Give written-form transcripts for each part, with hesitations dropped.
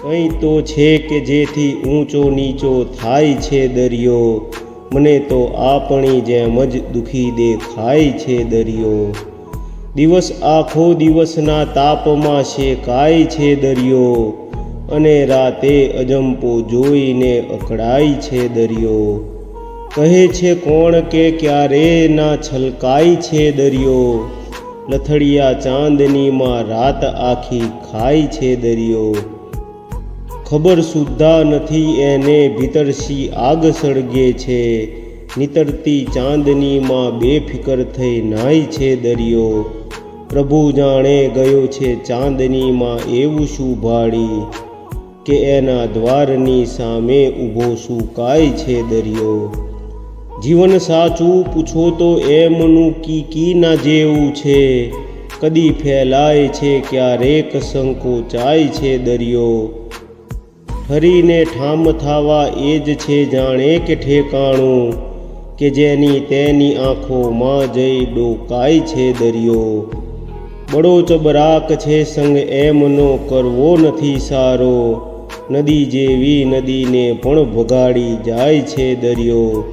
કંઈ તો છે કે જેથી ઊંચો નીચો થાય છે દરિયો, મને તો આપણી જેમ જ દુઃખી દેખાય છે દરિયો। દિવસ આખો દિવસના તાપમાં શેકાય છે દરિયો, અને રાતે અજંપો જોઈને અકળાય છે દરિયો। કહે છે કોણ કે ક્યારે ના છલકાય છે દરિયો, લથડિયા ચાંદનીમાં રાત આખી ખાય છે દરિયો। ખબર સુદ્ધા નથી એને ભીતર શી આગ સળગે છે, નીતરતી ચાંદનીમાં બેફિકર થઈ નાય છે દરિયો। પ્રભુ જાણે ગયો છે ચાંદનીમાં એવું શું ભાળી, કે એના દ્વારની સામે ઊભો સુકાય છે દરિયો। જીવન સાચું પૂછો તો એમનું કીના જેવું છે, કદી ફેલાય છે ક્યારેક સંકોચાય છે દરિયો। ઠરીને ઠામ થાવા એ જ છે જાણે કે ઠેકાણું, કે જેની તેની આંખોમાં જઈ ડોકાય છે દરિયો। બડો ચબરાક છે સંગ એમનો કરવો નથી સારો, નદી જેવી નદીને પણ ભગાડી જાય છે દરિયો।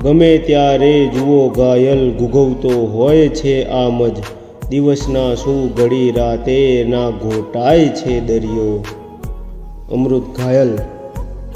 ગમે ત્યારે જુઓ ઘાયલ ઘૂઘવતો હોય છે આમ જ, દિવસના શું ઘડી રાતે ના ઘોટાય છે દરિયો। અમૃત ઘાયલ।